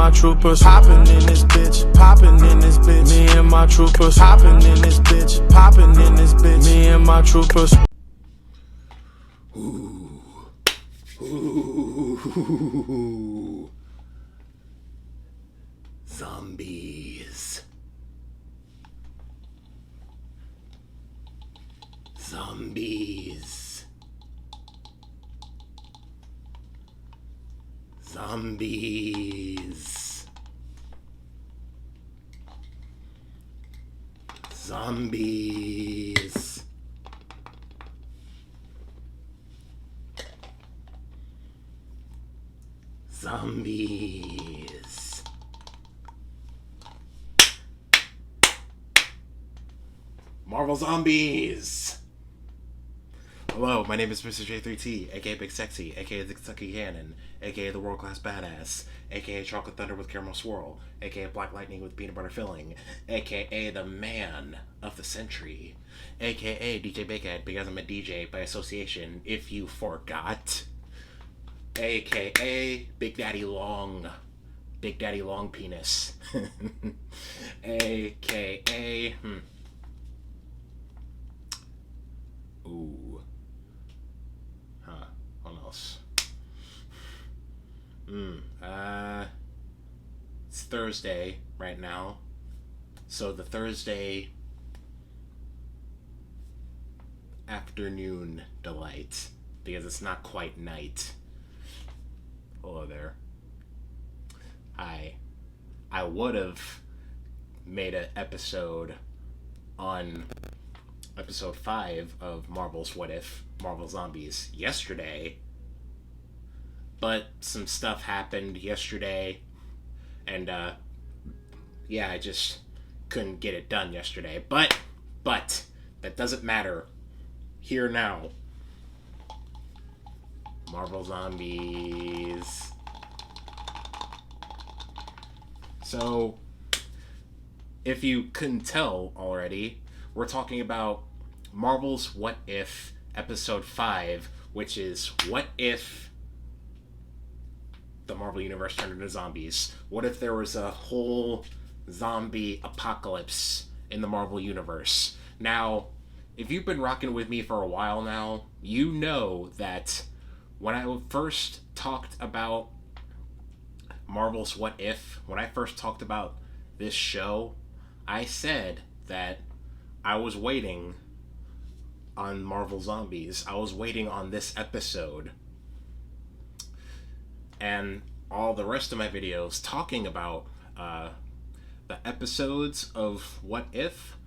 my troopers popping in this bitch, popping in this bitch. Me and my troopers popping in this bitch, popping in this bitch. Me and my troopers. Ooh. Ooh. Zombies. Zombies. Zombies. Zombies. Zombies. Marvel Zombies. Hello, my name is Mr. J3T, aka Big Sexy, aka the Kentucky Cannon, aka the World Class Badass, aka Chocolate Thunder with Caramel Swirl, aka Black Lightning with Peanut Butter Filling, aka the Man of the Century, aka DJ Big Head because I'm a DJ by association, if you forgot, aka Big Daddy Long Penis, aka, ooh. What else? It's Thursday right now. So the Thursday afternoon delight, because it's not quite night. Hello there. I would have made an episode on episode 5 of Marvel's What If, Marvel Zombies, yesterday, but some stuff happened yesterday, and I just couldn't get it done yesterday, but that doesn't matter. Here now. Marvel Zombies. So, if you couldn't tell already, we're talking about Marvel's What If, Episode 5, which is what if the Marvel Universe turned into zombies? What if there was a whole zombie apocalypse in the Marvel Universe? Now, if you've been rocking with me for a while now, you know that when I first talked about Marvel's What If, when I first talked about this show, I said that I was waiting on Marvel Zombies. I was waiting on this episode. And all the rest of my videos talking about the episodes of What If,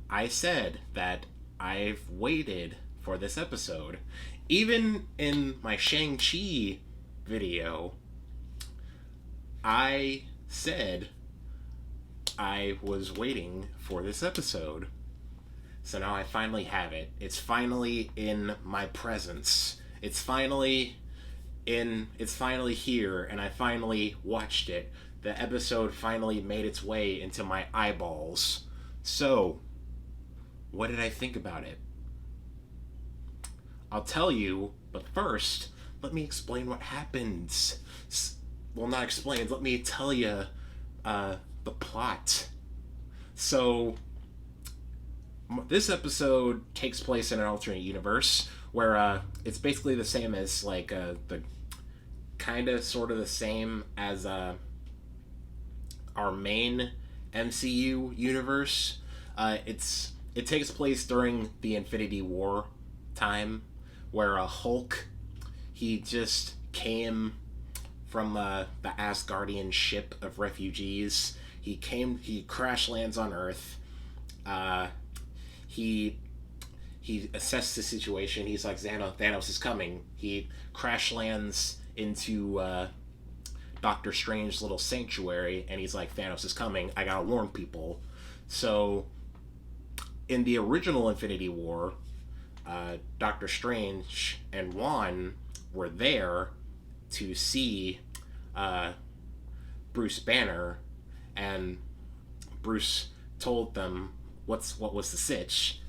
I said that I've waited for this episode. Even in my Shang-Chi video, I said I was waiting for this episode. So now I finally have it. It's finally in my presence. It's finally here, and I finally watched it. The episode finally made its way into my eyeballs. So, what did I think about it? I'll tell you, but first, let me explain what happens. Well, not explain, let me tell you the plot. So, this episode takes place in an alternate universe where it's basically the same as the kind of sort of the same as our main MCU universe. It takes place during the Infinity War time, where Hulk, he just came from the Asgardian ship of refugees. He crash lands on Earth. He assessed the situation. He's like, Thanos is coming. He crash lands into Doctor Strange's little sanctuary, and he's like, Thanos is coming. I gotta warn people. So, in the original Infinity War, Doctor Strange and Wanda were there to see Bruce Banner, and Bruce told them what was the sitch.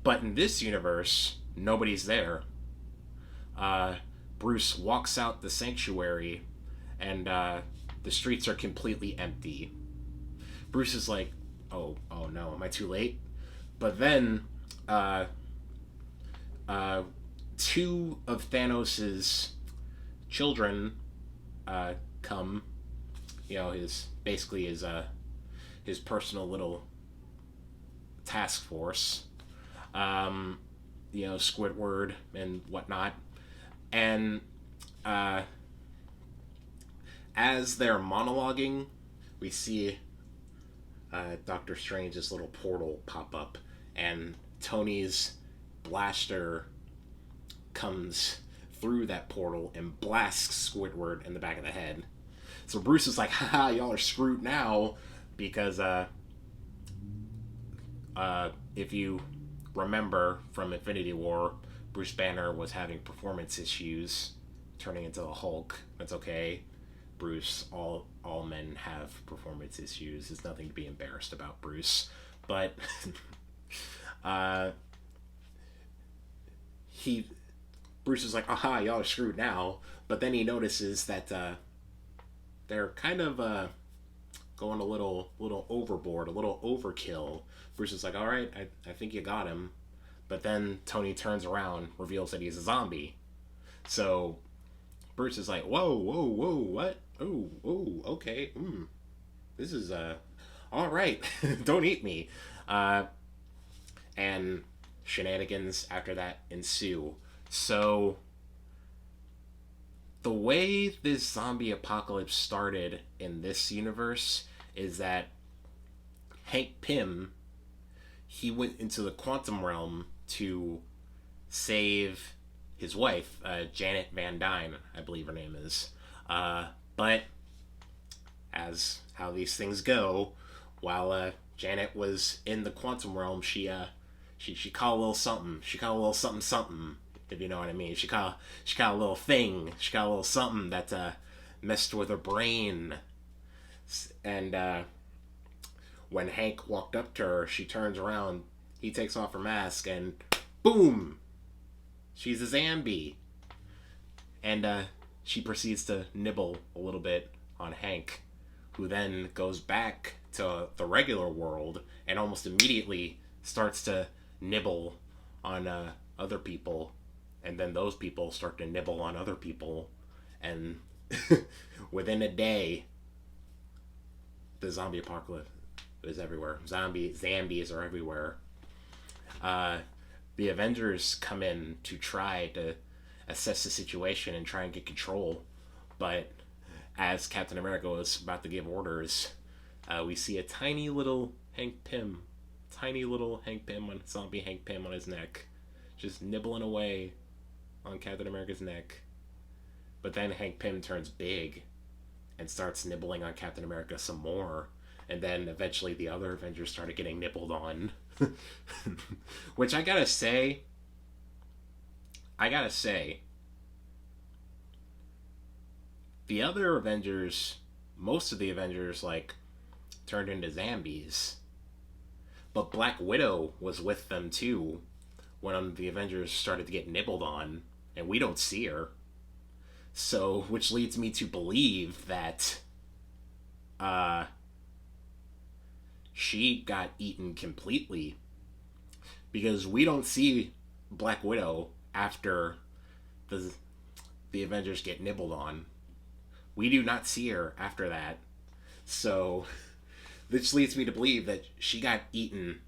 But in this universe, nobody's there. Bruce walks out the sanctuary, and the streets are completely empty. Bruce is like, oh no, am I too late? But then, two of Thanos's children come. His personal little task force. Squidward and whatnot, and as they're monologuing, we see Doctor Strange's little portal pop up, and Tony's blaster comes through that portal and blasts Squidward in the back of the head. So Bruce is like, haha, y'all are screwed now, because if you remember from Infinity War, Bruce Banner was having performance issues, turning into the Hulk. That's okay. Bruce, all men have performance issues. There's nothing to be embarrassed about, Bruce. But Bruce is like, aha, y'all are screwed now. But then he notices that they're kind of going a little overboard, a little overkill. Bruce is like, all right, I think you got him. But then Tony turns around, reveals that he's a zombie. So Bruce is like, whoa, what? Oh, okay. This is, all right. Don't eat me. And shenanigans after that ensue. So the way this zombie apocalypse started in this universe is that Hank Pym, he went into the quantum realm to save his wife, Janet Van Dyne, I believe her name is. But as how these things go, while Janet was in the quantum realm, she caught a little something. She caught a little something, if you know what I mean. She caught a little thing. She caught a little something that messed with her brain. And when Hank walked up to her, she turns around. He takes off her mask, and boom! She's a zombie. And she proceeds to nibble a little bit on Hank, who then goes back to the regular world and almost immediately starts to nibble on other people. And then those people start to nibble on other people. And within a day, the zombie apocalypse is everywhere. Zombies are everywhere. The Avengers come in to try to assess the situation and try and get control. But as Captain America was about to give orders, we see a tiny little Hank Pym, zombie Hank Pym on his neck, just nibbling away on Captain America's neck. But then Hank Pym turns big and starts nibbling on Captain America some more. And then eventually the other Avengers started getting nibbled on. Which I gotta say, the other Avengers, most of the Avengers, turned into zombies. But Black Widow was with them too when the Avengers started to get nibbled on, and we don't see her. So, which leads me to believe that she got eaten completely, because we don't see Black Widow after the Avengers get nibbled on. We do not see her after that. So this leads me to believe that she got eaten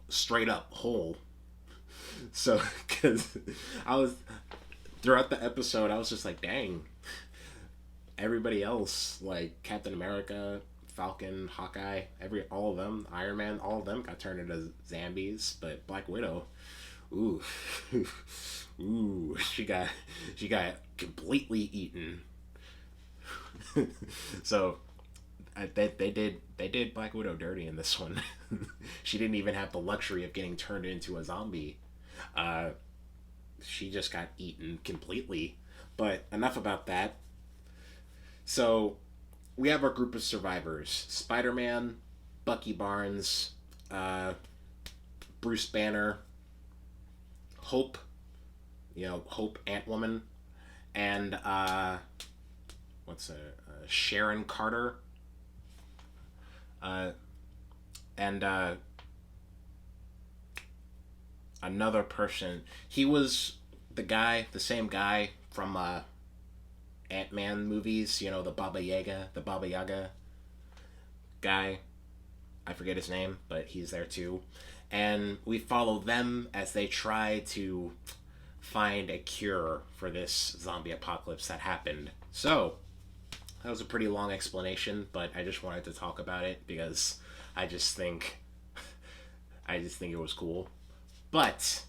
straight up whole. So, because throughout the episode, I was just like, dang, everybody else, like Captain America, Falcon, Hawkeye, all of them, Iron Man, all of them got turned into zombies, but Black Widow, ooh, she got completely eaten. So they did Black Widow dirty in this one. She didn't even have the luxury of getting turned into a zombie. She just got eaten completely. But enough about that. So we have our group of survivors: Spider-Man, Bucky Barnes, Bruce Banner, Hope, Hope Ant-Woman, and what's Sharon Carter, and another person. He was the same guy from Ant-Man movies. You know, the Baba Yaga guy. I forget his name, but he's there too. And we follow them as they try to find a cure for this zombie apocalypse that happened. So, that was a pretty long explanation, but I just wanted to talk about it because I just think it was cool. But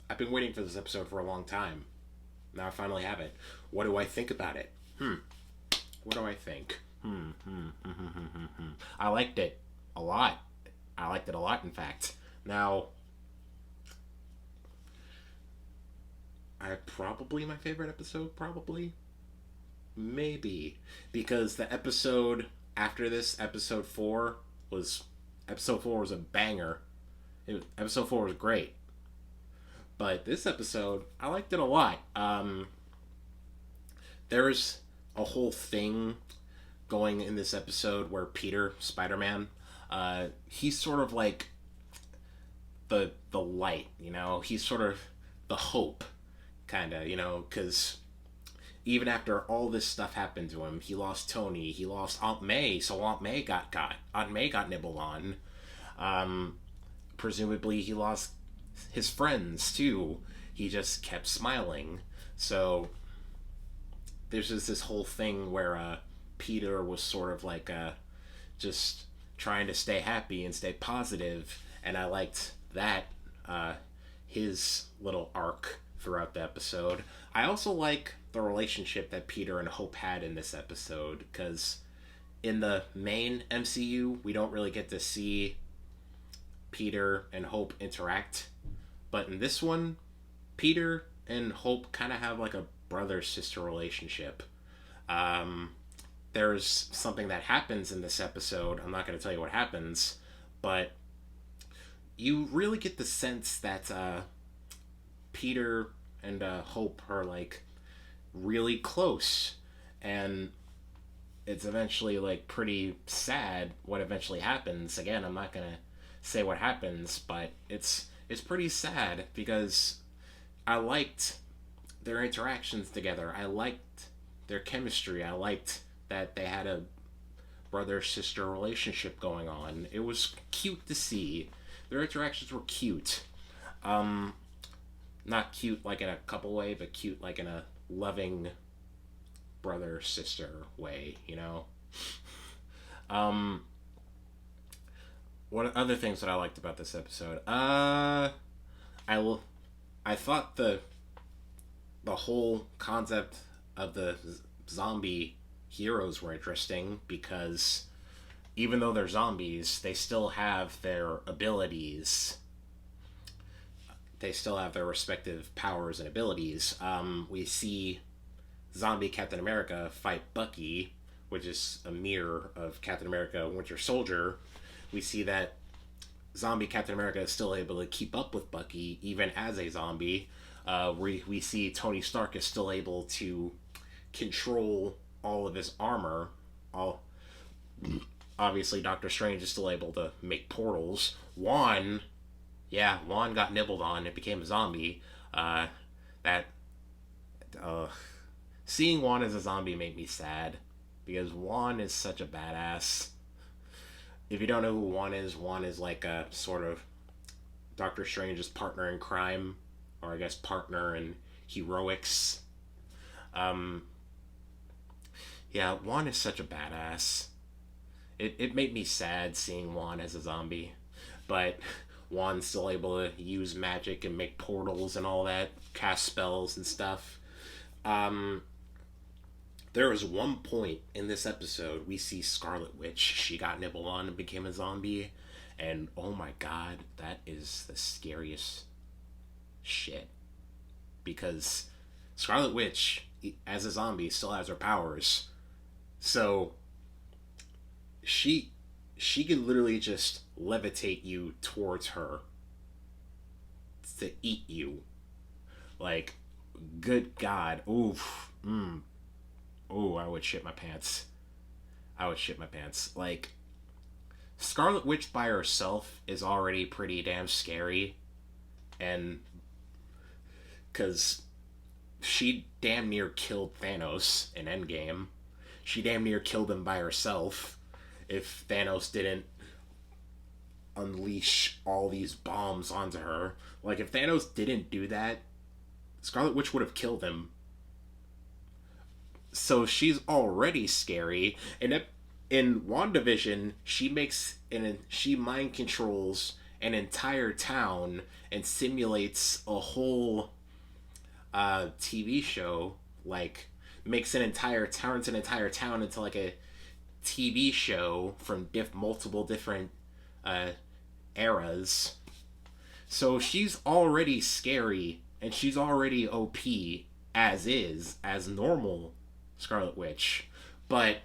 I've been waiting for this episode for a long time. Now I finally have it. What do I think about it? What do I think? I liked it a lot. In fact. Now, probably my favorite episode, maybe, because the episode after this, episode 4 was a banger. Episode 4 was great, but this episode, I liked it a lot. There's a whole thing going in this episode where Peter, Spider-Man, he's sort of like the light, you know? He's sort of the hope, kind of, you know? Because even after all this stuff happened to him, he lost Tony, he lost Aunt May, so Aunt May got nibbled on. Presumably he lost his friends, too. He just kept smiling. So there's just this whole thing where Peter was sort of like just trying to stay happy and stay positive, and I liked that, his little arc throughout the episode. I also like the relationship that Peter and Hope had in this episode, because in the main MCU, we don't really get to see Peter and Hope interact, but in this one, Peter and Hope kind of have like a brother-sister relationship. There's something that happens in this episode. I'm not going to tell you what happens, but you really get the sense that Peter and Hope are like really close, and it's eventually like pretty sad what eventually happens. Again, I'm not going to say what happens, but it's pretty sad because I liked their interactions together. I liked their chemistry. I liked that they had a brother-sister relationship going on. It was cute to see. Their interactions were cute. Not cute like in a couple way, but cute like in a loving brother-sister way, you know? What other things that I liked about this episode? I thought the whole concept of the zombie heroes were interesting, because even though they're zombies, they still have their abilities. They still have their respective powers and abilities. We see zombie Captain America fight Bucky, which is a mirror of Captain America Winter Soldier. We see that zombie Captain America is still able to keep up with Bucky, even as a zombie. We see Tony Stark is still able to control all of his armor. Obviously, Doctor Strange is still able to make portals. Juan got nibbled on and became a zombie. Seeing Juan as a zombie made me sad, because Juan is such a badass. If you don't know who Juan is like a sort of Doctor Strange's partner in crime, or I guess partner in heroics. Juan is such a badass. It made me sad seeing Juan as a zombie, but Juan's still able to use magic and make portals and all that, cast spells and stuff. There was one point in this episode we see Scarlet Witch. She got nibbled on and became a zombie, and oh my god, that is the scariest shit. Because Scarlet Witch, as a zombie, still has her powers. So she could literally just levitate you towards her to eat you. Like, good God. Oof. Ooh, I would shit my pants. I would shit my pants. Like, Scarlet Witch by herself is already pretty damn scary. And, because she damn near killed Thanos in Endgame. She damn near killed him by herself if Thanos didn't unleash all these bombs onto her. Like, if Thanos didn't do that, Scarlet Witch would have killed him. So she's already scary. And in WandaVision, she mind controls an entire town and simulates a whole TV show. Like, makes turns an entire town into like a TV show from multiple different eras. So she's already scary and she's already OP as normal Scarlet Witch. But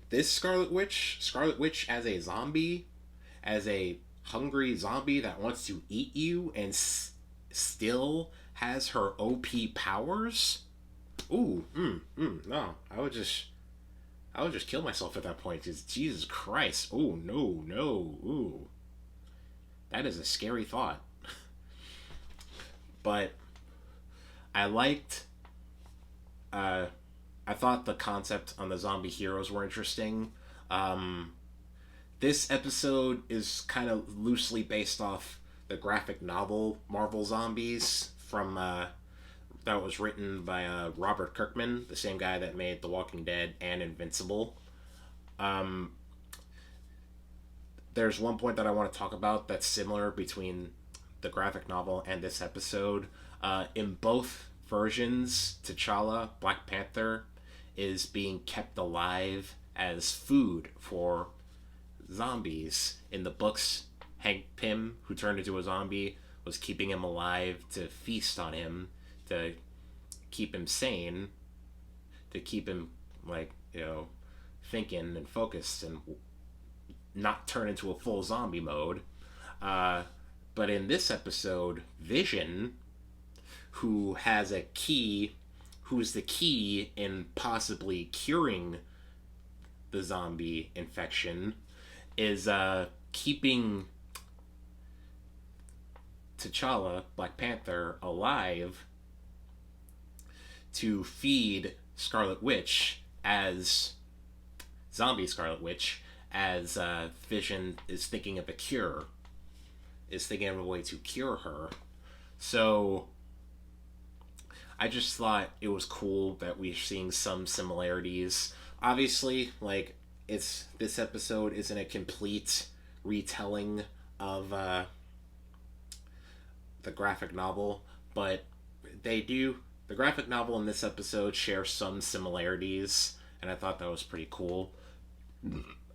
this Scarlet Witch as a zombie, as a hungry zombie that wants to eat you and still has her OP powers. Ooh, no, I would just kill myself at that point. Cause Jesus Christ, oh no, ooh, that is a scary thought. But I liked. I thought the concept on the zombie heroes were interesting. This episode is kind of loosely based off the graphic novel Marvel Zombies from that was written by Robert Kirkman, the same guy that made The Walking Dead and Invincible. There's one point that I want to talk about that's similar between the graphic novel and this episode. In both versions, T'Challa, Black Panther, is being kept alive as food for zombies. In the books, Hank Pym, who turned into a zombie, was keeping him alive to feast on him, to keep him sane, to keep him, like, thinking and focused and not turn into a full zombie mode. But in this episode, Vision, who's the key in possibly curing the zombie infection, is keeping T'Challa, Black Panther, alive to feed Scarlet Witch as zombie Scarlet Witch, as Vision is thinking of a way to cure her. So I just thought it was cool that we're seeing some similarities. Obviously, like, this episode isn't a complete retelling of the graphic novel, but the graphic novel and this episode share some similarities, and I thought that was pretty cool.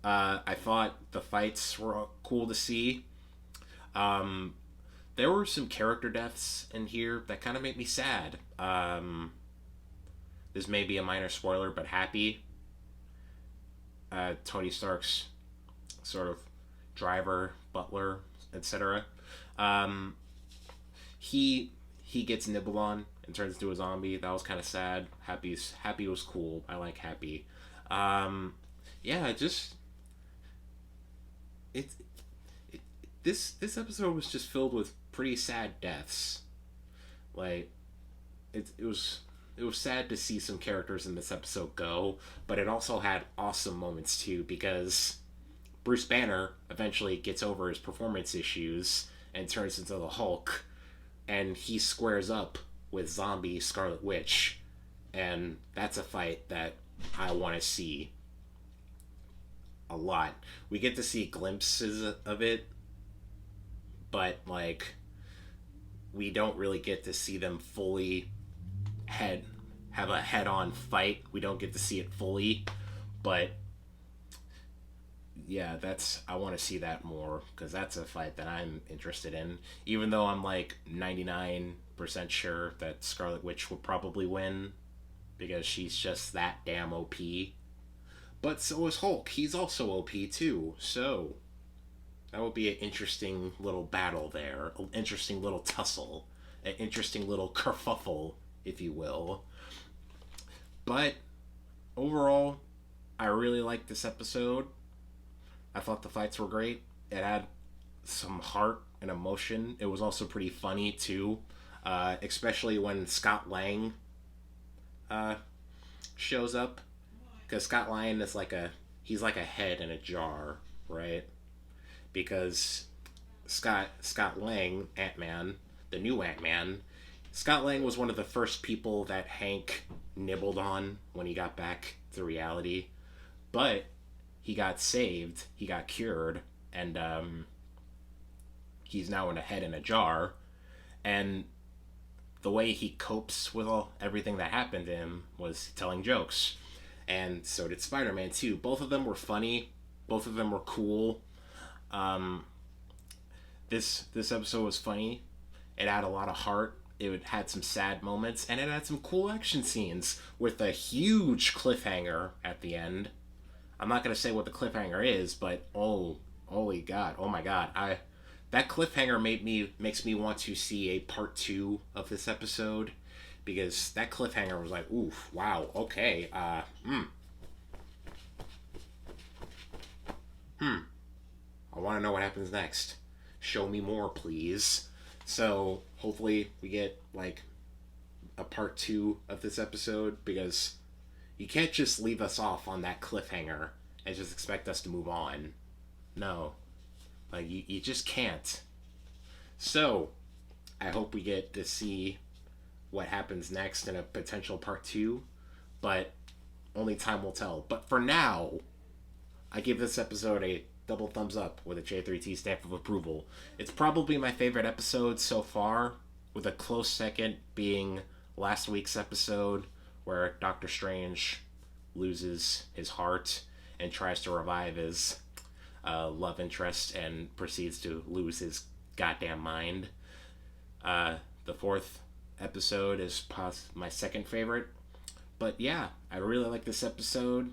I thought the fights were cool to see. There were some character deaths in here that kind of made me sad. This may be a minor spoiler, but Happy, Tony Stark's sort of driver, butler, etc. He gets nibbled on and turns into a zombie. That was kind of sad. Happy was cool. I like Happy. This episode was just filled with pretty sad deaths. Like, it was sad to see some characters in this episode go, but it also had awesome moments too, because Bruce Banner eventually gets over his performance issues and turns into the Hulk, and he squares up with zombie Scarlet Witch, and that's a fight that I want to see a lot. We get to see glimpses of it, but like, we don't really get to see them fully have a head-on fight. We don't get to see it fully, but yeah, I want to see that more, because that's a fight that I'm interested in, even though I'm like 99% sure that Scarlet Witch will probably win, because she's just that damn OP. But so is Hulk. He's also OP too, so that would be an interesting little battle there, an interesting little tussle, an interesting little kerfuffle, if you will. But overall, I really liked this episode. I thought the fights were great. It had some heart and emotion. It was also pretty funny too, especially when Scott Lang shows up, because Scott Lang is he's like a head in a jar, right? Because Scott Lang, Ant-Man, the new Ant-Man, Scott Lang was one of the first people that Hank nibbled on when he got back to reality, but he got saved, he got cured, and he's now in a head in a jar. And the way he copes with everything that happened to him was telling jokes. And so did Spider-Man too. Both of them were funny. Both of them were cool. This episode was funny. It had a lot of heart. It had some sad moments, and it had some cool action scenes with a huge cliffhanger at the end. I'm not gonna say what the cliffhanger is, but holy god, oh my god, that cliffhanger makes me want to see a part 2 of this episode, because that cliffhanger was like, oof, wow, okay, I want to know what happens next. Show me more, please. So hopefully we get like a part 2 of this episode, because you can't just leave us off on that cliffhanger and just expect us to move on. No. Like, you just can't. So, I hope we get to see what happens next in a potential part 2, but only time will tell. But for now, I give this episode a double thumbs up with a J3T stamp of approval. It's probably my favorite episode so far, with a close second being last week's episode, where Doctor Strange loses his heart and tries to revive his love interest and proceeds to lose his goddamn mind. The fourth episode is my second favorite. But yeah, I really like this episode.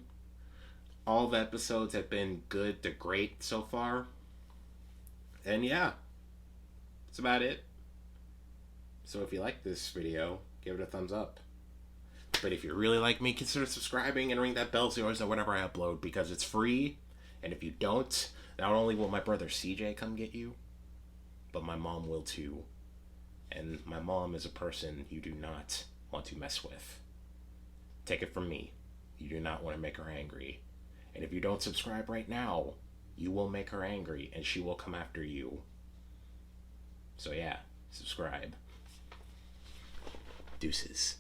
All the episodes have been good to great so far. And yeah, that's about it. So if you like this video, give it a thumbs up. But if you really like me, consider subscribing and ring that bell so you always know whenever I upload, because it's free. And if you don't, not only will my brother CJ come get you, but my mom will too. And my mom is a person you do not want to mess with. Take it from me. You do not want to make her angry. And if you don't subscribe right now, you will make her angry and she will come after you. So yeah, subscribe. Deuces.